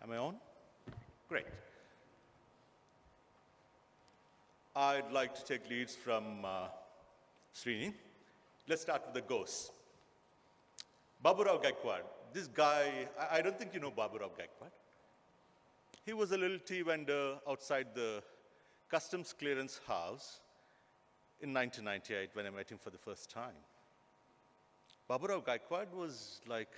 Am I on? Great. I'd like to take leads from Srini. Let's start with the ghosts. Baburao Gaikwad. This guy, I don't think you know Baburao Gaikwad. He was a little tea vendor outside the customs clearance house in 1998 when I met him for the first time. Baburao Gaikwad was like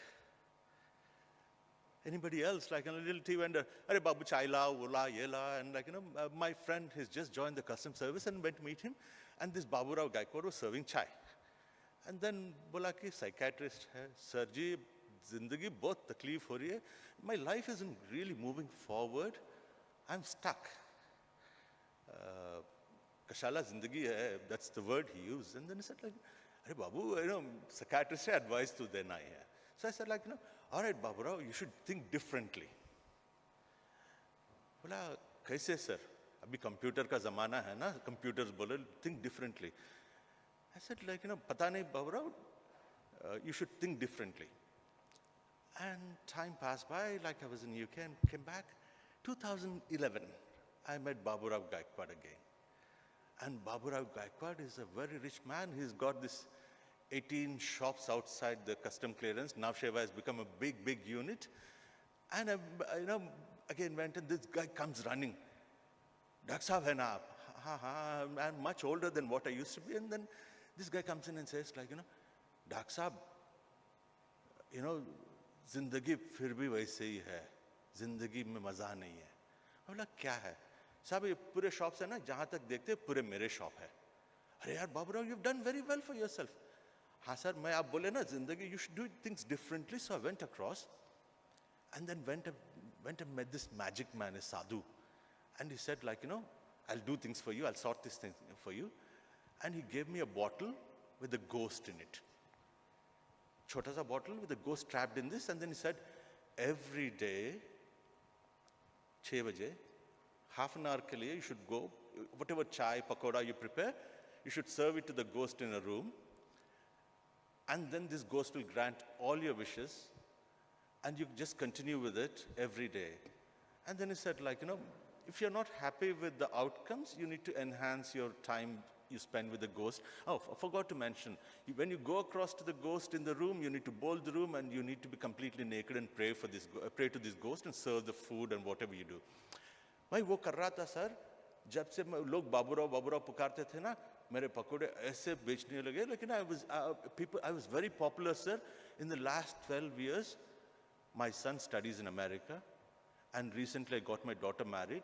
anybody else, like a little tea vendor. Arey babu chai la, wola, yela, and my friend has just joined the customs service and went to meet him, and this Baburao Gaikwad was serving chai. And then bola ki psychiatrist hai, sir ji, zindagi bahut takleef ho rahi hai. My life isn't really moving forward. I'm stuck. Kashala zindagi hai, that's the word he used. And then he said like, Arey babu, psychiatrist hai advice tu dena hai. So I said like, all right, Baburao, you should think differently. Bola, kaise sir? Abhi computer ka zamana hai na, computers bole, think differently. I said like, pata nahi Baburao, you should think differently. And time passed by, like I was in UK and came back. 2011, I met Baburao Gaikwad again. And Baburao Gaikwad is a very rich man. He's got this 18 shops outside the custom clearance. Now Sheva has become a big, big unit. And I again went and this guy comes running. Dr. Sahab hai na aap? Ha, I'm much older than what I used to be. And then this guy comes in and says like, Dr. Sahab, zindagi phir bhi waise hi hai. Zindagi mein maza nahi hai. I was like, kya hai? Sahab, ye pure shops hai na, jahan tak dekhte, pure mere shop hai. Arey yaar, Baburao, you've done very well for yourself. Ha sir, main aap bole na, zindagi, you should do things differently. So I went across and then went and met this magic man, a sadhu. And he said like, I'll do things for you, I'll sort this thing for you. And he gave me a bottle with a ghost in it. Chota sa bottle with a ghost trapped in this. And then he said, every day, 6 baje, half an hour ke liye, you should go, whatever chai, pakoda you prepare, you should serve it to the ghost in a room. And then this ghost will grant all your wishes. And you just continue with it every day. And then he said like, if you're not happy with the outcomes, you need to enhance your time you spend with the ghost. Oh, I forgot to mention, when you go across to the ghost in the room, you need to bowl the room and you need to be completely naked and pray to this ghost and serve the food and whatever you do. Bhai, wo kar raha tha, sir. Jab se log Baburao pukarte the na, mere pakode aise bechne lage. Lekin I was very popular, sir. In the last 12 years, my son studies in America. And recently I got my daughter married.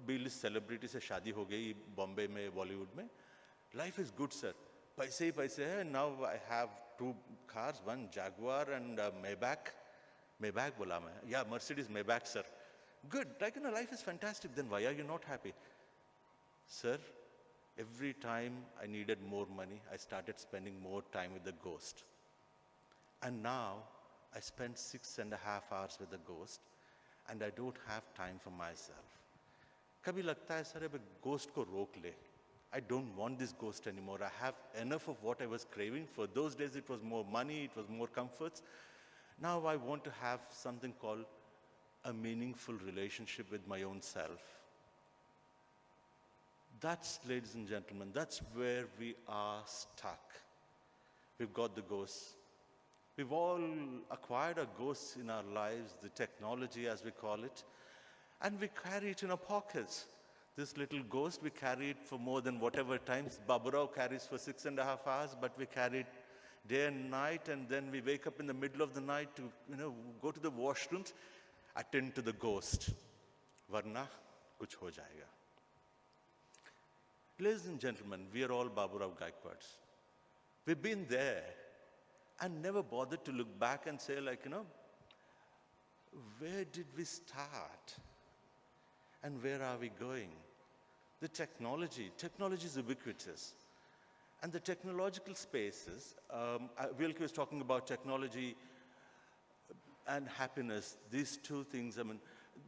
B-list celebrity se shaadi ho gayi, Bombay mein, Bollywood mein. Life is good, sir. Paise hi paise hai. Now I have 2 cars, one Jaguar and Maybach. Maybach bola main. Yeah, Mercedes Maybach, sir. Good. Like, life is fantastic. Then why are you not happy? Sir, every time I needed more money, I started spending more time with the ghost. And now I spend 6.5 hours with the ghost. And I don't have time for myself. Kabhi lagta hai, sir, ab ghost ko rok le. I don't want this ghost anymore. I have enough of what I was craving. For those days, it was more money, it was more comforts. Now I want to have something called a meaningful relationship with my own self. That's, ladies and gentlemen, that's where we are stuck. We've got the ghosts. We've all acquired a ghost in our lives, the technology as we call it, and we carry it in our pockets. This little ghost, we carry it for more than whatever times Baburao carries for 6.5 hours, but we carry it day and night, and then we wake up in the middle of the night to, go to the washrooms, attend to the ghost. Varna, kuch ho jayega. Ladies and gentlemen, we are all Baburao Gaikwads. We've been there. And never bothered to look back and say like, where did we start? And where are we going? The technology is ubiquitous. And the technological spaces, Wilke was talking about technology and happiness, these two things,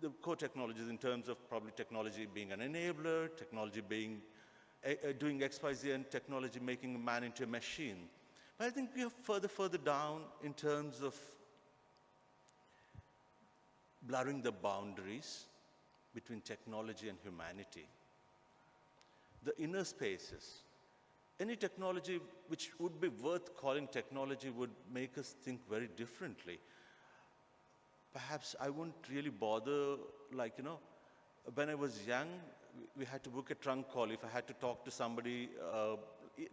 the core technologies in terms of probably technology being an enabler, technology being, doing XYZ, and technology making a man into a machine. But I think we are further down in terms of blurring the boundaries between technology and humanity. The inner spaces. Any technology which would be worth calling technology would make us think very differently. Perhaps I wouldn't really bother, like, when I was young, we had to book a trunk call. If I had to talk to somebody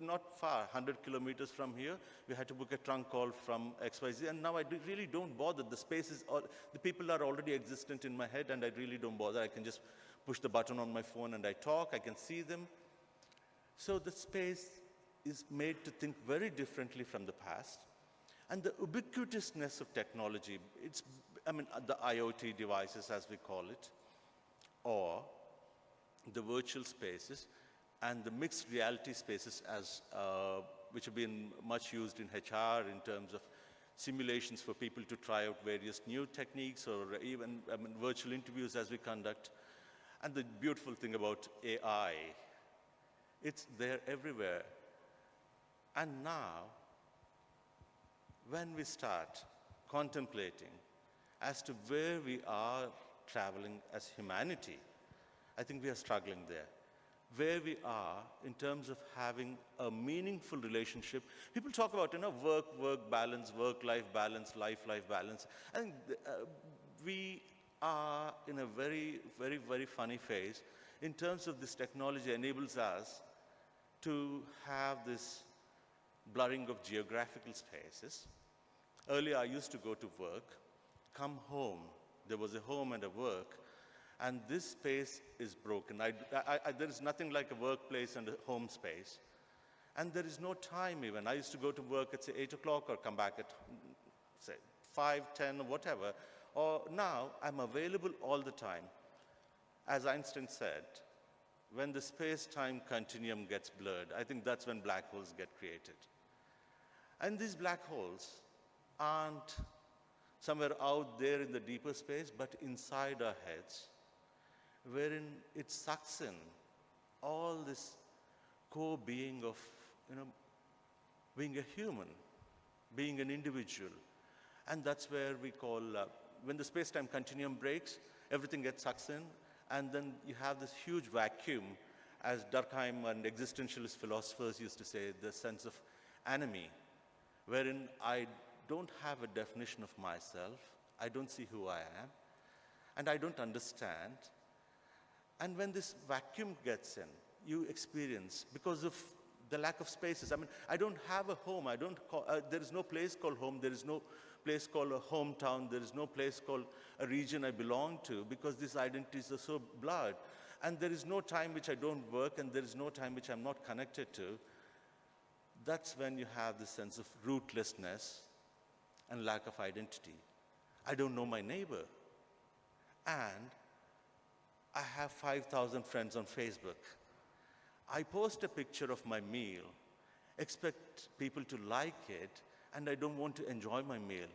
not far, 100 kilometers from here, we had to book a trunk call from XYZ. And now I really don't bother. The spaces, the people are already existent in my head, and I really don't bother. I can just push the button on my phone and I talk. I can see them. So the space is made to think very differently from the past. And the ubiquitousness of technology, the IoT devices, as we call it, or the virtual spaces, and the mixed reality spaces, which have been much used in HR in terms of simulations for people to try out various new techniques, or even virtual interviews as we conduct. And the beautiful thing about AI, it's there everywhere. And now, when we start contemplating as to where we are traveling as humanity, I think we are struggling there. Where we are in terms of having a meaningful relationship. People talk about, work balance, work-life balance, life-life balance. I think we are in a very, very, very funny phase in terms of this technology enables us to have this blurring of geographical spaces. Earlier, I used to go to work, come home. There was a home and a work, and this space is broken. There is nothing like a workplace and a home space. And there is no time even. I used to go to work at, say, 8 o'clock or come back at, say, 5, 10, or whatever. Or now, I'm available all the time. As Einstein said, when the space-time continuum gets blurred, I think that's when black holes get created. And these black holes aren't somewhere out there in the deeper space, but inside our heads, wherein it sucks in all this core being of, being a human, being an individual. And that's where we call, when the space-time continuum breaks, everything gets sucked in, and then you have this huge vacuum, as Durkheim and existentialist philosophers used to say, the sense of anomie, wherein I don't have a definition of myself, I don't see who I am, and I don't understand. And when this vacuum gets in, you experience, because of the lack of spaces. I don't have a home. There is no place called home. There is no place called a hometown. There is no place called a region I belong to, because these identities are so blurred. And there is no time which I don't work, and there is no time which I'm not connected to. That's when you have this sense of rootlessness and lack of identity. I don't know my neighbor. And I have 5,000 friends on Facebook. I post a picture of my meal, expect people to like it, and I don't want to enjoy my meal.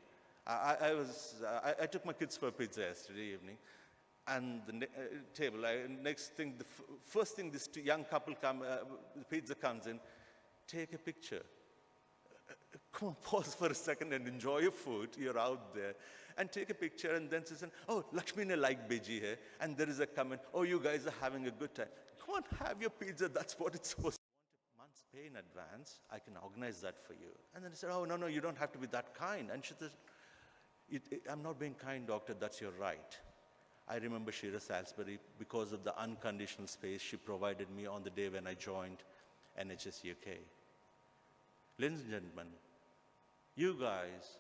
I took my kids for pizza yesterday evening, and the table, first thing this young couple the pizza comes in, take a picture. Come on, pause for a second and enjoy your food. You're out there. And take a picture and then say, oh, Lakshmi ne like bheji hai. And there is a comment, oh, you guys are having a good time. Come on, have your pizza. That's what it's supposed to be. If you want a month's pay in advance, I can organize that for you. And then he said, oh, no, you don't have to be that kind. And she said, I'm not being kind, doctor. That's your right. I remember Shira Salisbury because of the unconditional space she provided me on the day when I joined NHS UK. Ladies and gentlemen, you guys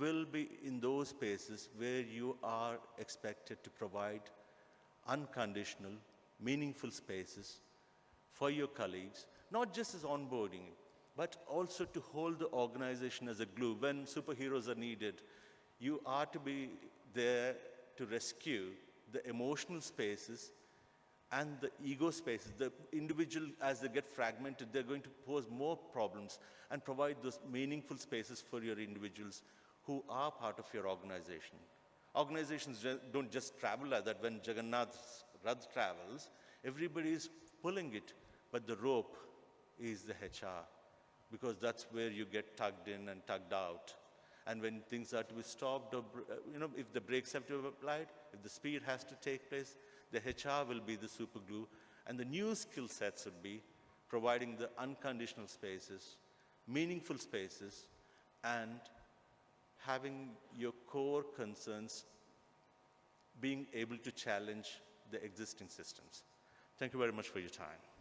will be in those spaces where you are expected to provide unconditional, meaningful spaces for your colleagues, not just as onboarding, but also to hold the organization as a glue. When superheroes are needed, you are to be there to rescue the emotional spaces and the ego spaces. The individual, as they get fragmented, they're going to pose more problems, and provide those meaningful spaces for your individuals who are part of your organization. Organizations don't just travel like that. When Jagannath's Rath travels, everybody is pulling it, but the rope is the HR, because that's where you get tugged in and tugged out. And when things are to be stopped, or if the brakes have to be applied, if the speed has to take place, the HR will be the super glue. And the new skill sets would be providing the unconditional spaces, meaningful spaces, and having your core concerns being able to challenge the existing systems. Thank you very much for your time.